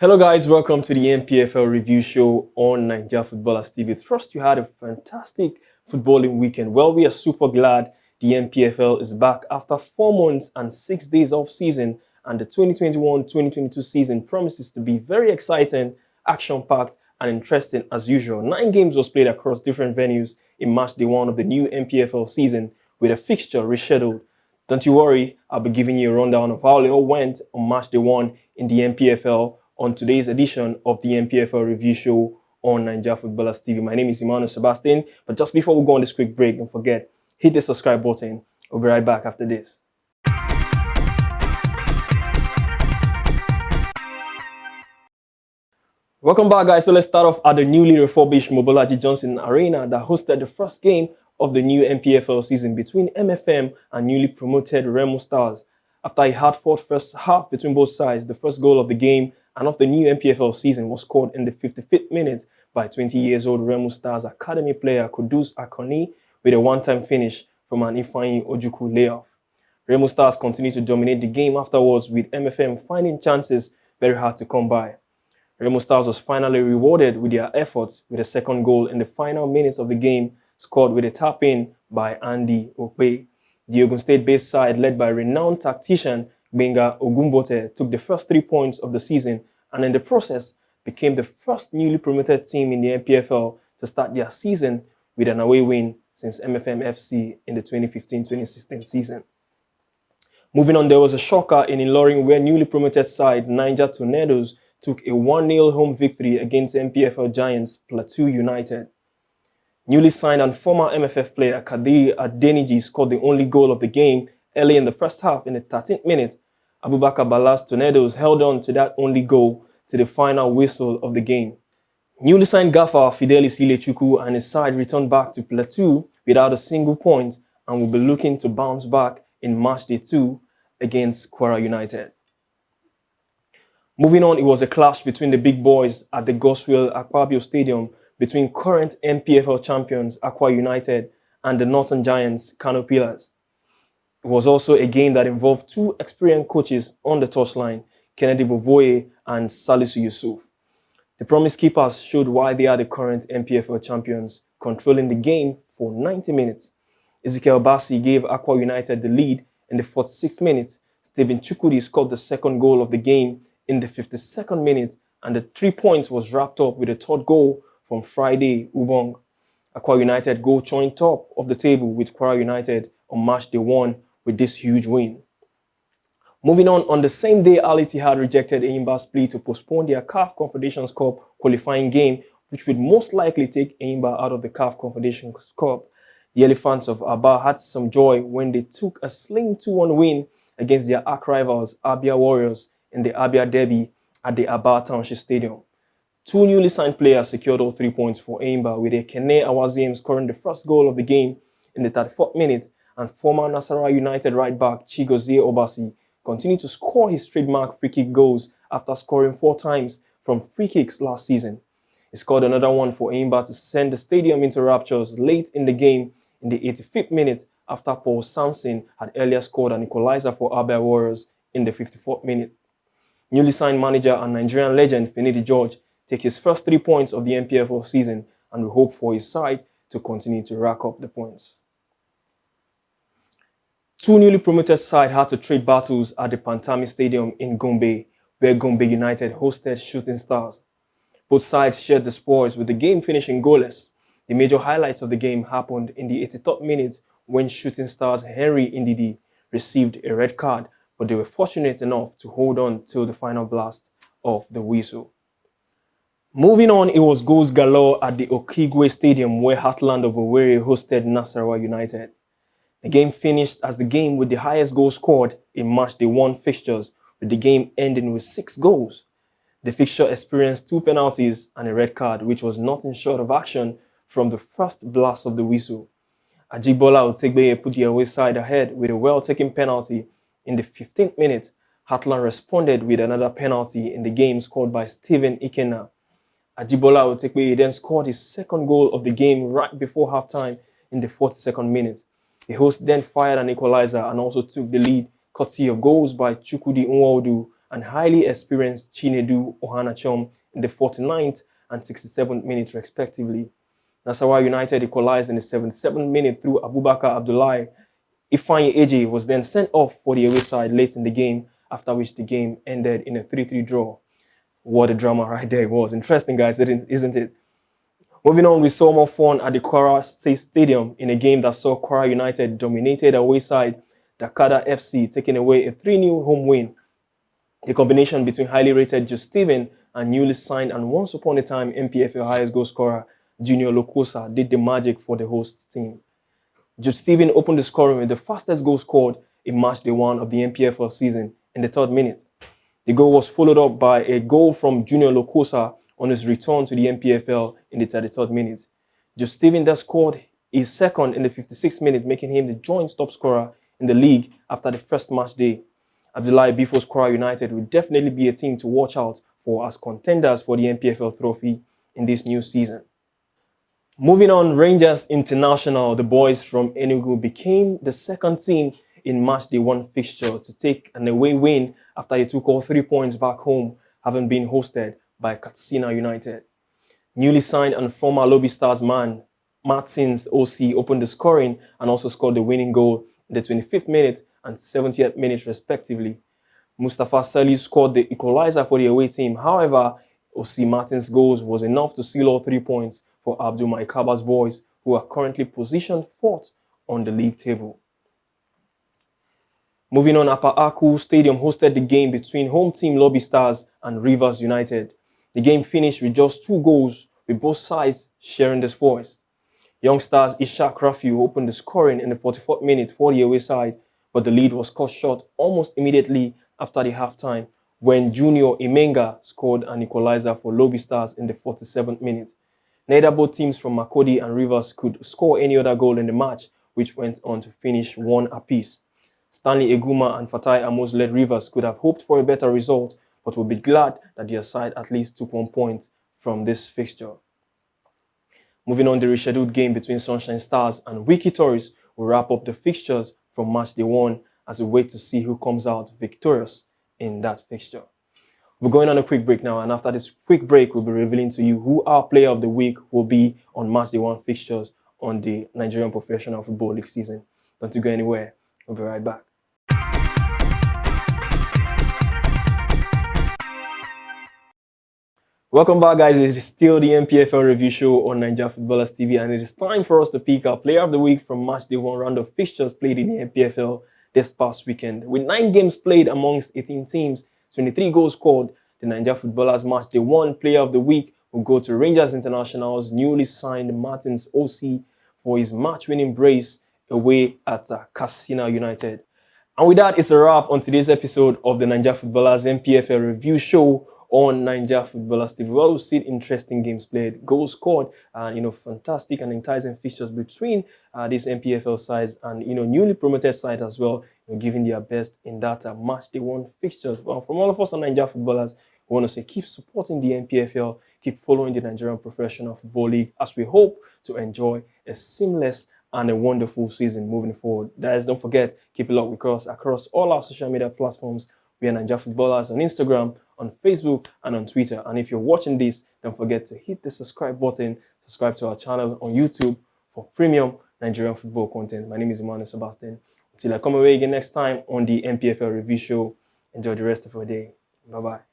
Hello guys, welcome to the NPFL review show on Niger Footballers TV. Trust you had a fantastic footballing weekend. Well, we are super glad the NPFL is back after 4 months and 6 days off season, and the 2021-2022 season promises to be very exciting, action-packed and interesting as usual. 9 games was played across different venues in Matchday 1 of the new NPFL season with a fixture rescheduled. Don't you worry, I'll be giving you a rundown of how it all went on Matchday 1 in the NPFL on today's edition of the NPFL review show on Niger Footballers TV. My name is Emmanuel Sebastian, but just before we go on this quick break, don't forget, hit the subscribe button. We'll be right back after this. Welcome back, guys. So let's start off at the newly refurbished Mobolaji Johnson Arena that hosted the first game of the new NPFL season between MFM and newly promoted Remo Stars. After a hard-fought first half between both sides, the first goal of the game and of the new NPFL season was scored in the 55th minute by 20-years-old Remo Stars academy player Kudus Akoni with a one-time finish from an Ifeanyi Ojukwu layoff. Remo Stars continued to dominate the game afterwards, with MFM finding chances very hard to come by. Remo Stars was finally rewarded with their efforts with a second goal in the final minutes of the game, scored with a tap-in by Andy Okpe. The Ogun State-based side, led by renowned tactician Benga Ogumbote, took the first 3 points of the season and in the process became the first newly promoted team in the NPFL to start their season with an away win since MFM FC in the 2015-2016 season. Moving on, there was a shocker in Ilorin where newly promoted side Niger Tornadoes took a 1-0 home victory against NPFL giants Plateau United. Newly signed and former MFF player Kadiri Adeniji scored the only goal of the game early in the first half in the 13th minute. Abubakar Bala's Tornadoes held on to that only goal to the final whistle of the game. Newly signed gaffer Fidelis Ilechukwu and his side returned back to Plateau without a single point and will be looking to bounce back in Matchday 2 against Kwara United. Moving on, it was a clash between the big boys at the Goswell Akpabio Stadium between current NPFL champions Akwa United and the Northern Giants Kano Pillars. It was also a game that involved 2 experienced coaches on the touchline, Kennedy Boboye and Salisu Yusuf. The promised keepers showed why they are the current NPFL champions, controlling the game for 90 minutes. Ezekiel Bassi gave Akwa United the lead in the 46th minute. Stephen Chukwudi scored the second goal of the game in the 52nd minute, and the 3 points was wrapped up with a third goal from Friday Ubong. Akwa United go joint top of the table with Kwara United on Matchday 1 with this huge win. Moving on the same day, Al Ittihad rejected Enyimba's plea to postpone their CAF Confederations Cup qualifying game, which would most likely take Enyimba out of the CAF Confederations Cup. The Elephants of Abia had some joy when they took a slim 2-1 win against their arch rivals Abia Warriors in the Abia Derby at the Abia Township Stadium. 2 newly signed players secured all 3 points for Enyimba, with Ekene Awaziem scoring the first goal of the game in the 34th minute, and former Nasarawa United right back Chigozie Obasi continued to score his trademark free kick goals after scoring 4 times from free kicks last season. He scored another one for Enyimba to send the stadium into raptures late in the game in the 85th minute after Paul Sampson had earlier scored an equalizer for Abia Warriors in the 54th minute. Newly signed manager and Nigerian legend Finidi George take his first 3 points of the NPFL season, and we hope for his side to continue to rack up the points. 2 newly promoted sides had to trade battles at the Pantami Stadium in Gombe, where Gombe United hosted Shooting Stars. Both sides shared the spoils, with the game finishing goalless. The major highlights of the game happened in the 83rd minute when Shooting Stars Henry Ndidi received a red card, but they were fortunate enough to hold on till the final blast of the whistle. Moving on, it was goals galore at the Okigwe Stadium where Heartland of Owerri hosted Nasarawa United. The game finished as the game with the highest goal scored in Matchday 1 fixtures, with the game ending with 6 goals. The fixture experienced 2 penalties and a red card, which was nothing short of action from the first blast of the whistle. Ajibola Otegbeye put the away side ahead with a well-taken penalty in the 15th minute. Heartland responded with another penalty in the game scored by Stephen Ikenna. Ajibola Otegbeye then scored his second goal of the game right before halftime in the 42nd minute. The host then fired an equalizer and also took the lead, courtesy of goals by Chukwudi Nwodu and highly experienced Chinedu Ohanachom in the 49th and 67th minute respectively. Nasarawa United equalized in the 77th minute through Abubakar Abdullahi. Ifeanyi Eji was then sent off for the away side late in the game, after which the game ended in a 3-3 draw. What a drama right there it was. Interesting, guys, isn't it? Moving on, we saw more fun at the Kwara State Stadium in a game that saw Kwara United dominated away side Dakada FC, taking away a 3-0 home win. The combination between highly rated Joe Steven and newly signed and once upon a time NPFL highest goal scorer Junior Lokosa did the magic for the host team. Joe Steven opened the scoring with the fastest goal scored in Matchday 1 of the NPFL season in the 3rd minute. The goal was followed up by a goal from Junior Lokosa on his return to the NPFL in the 33rd minute. Joe Steven then scored his second in the 56th minute, making him the joint top scorer in the league after the first match day. Abdullahi Bifo's Kwara United will definitely be a team to watch out for as contenders for the NPFL trophy in this new season. Moving on, Rangers International, the boys from Enugu, became the second team in Matchday 1 fixture to take an away win after they took all 3 points back home, having been hosted by Katsina United. Newly signed and former Lobi Stars man Martins Ossy opened the scoring and also scored the winning goal in the 25th minute and 70th minute respectively. Mustafa Saliu scored the equalizer for the away team. However, Ossy Martins' goals was enough to seal all 3 points for Abdul Maikaba's boys, who are currently positioned 4th on the league table. Moving on, Upper Aku Stadium hosted the game between home team Lobi Stars and Rivers United. The game finished with just 2 goals, with both sides sharing the spoils. Young Stars Ishak Rafiu opened the scoring in the 44th minute for the away side, but the lead was cut short almost immediately after the halftime when Junior Imenga scored an equalizer for Lobi Stars in the 47th minute. Neither both teams from Makodi and Rivers could score any other goal in the match, which went on to finish 1 apiece. Stanley Eguma and Fatai Amos-led Rivers could have hoped for a better result, but will be glad that their side at least took 1 point from this fixture. Moving on, the rescheduled game between Sunshine Stars and Wiki Tories will wrap up the fixtures from Matchday 1 as we wait to see who comes out victorious in that fixture. We're going on a quick break now, and after this quick break, we'll be revealing to you who our player of the week will be on Matchday 1 fixtures on the Nigerian Professional Football League season. Don't you go anywhere. We'll be right back. Welcome back, guys. It is still the NPFL review show on Niger Footballers TV, and it is time for us to pick our player of the week from Matchday 1 round of fixtures played in the NPFL this past weekend. With 9 games played amongst 18 teams, 23 goals scored, the Niger Footballers Matchday 1 player of the week will go to Rangers International's newly signed Martins Ossy for his match-winning brace away at Katsina United. And with that, it's a wrap on today's episode of the Niger Footballers NPFL review show on Niger Footballers TV. Well, we've seen interesting games played, goals scored, and fantastic and enticing fixtures between these NPFL sides and newly promoted sides as well, giving their best in that Matchday 1 fixtures. Well, from all of us on Niger Footballers, we want to say keep supporting the NPFL, keep following the Nigerian Professional Football League as we hope to enjoy a seamless and a wonderful season moving forward. Guys, don't forget, keep it locked with us across all our social media platforms. We are Niger Footballers on Instagram, on Facebook, and on Twitter. And if you're watching this, don't forget to hit the subscribe button, subscribe to our channel on YouTube for premium Nigerian football content. My name is Emmanuel Sebastian. Until I come away again next time on the NPFL review show, enjoy the rest of your day. Bye-bye.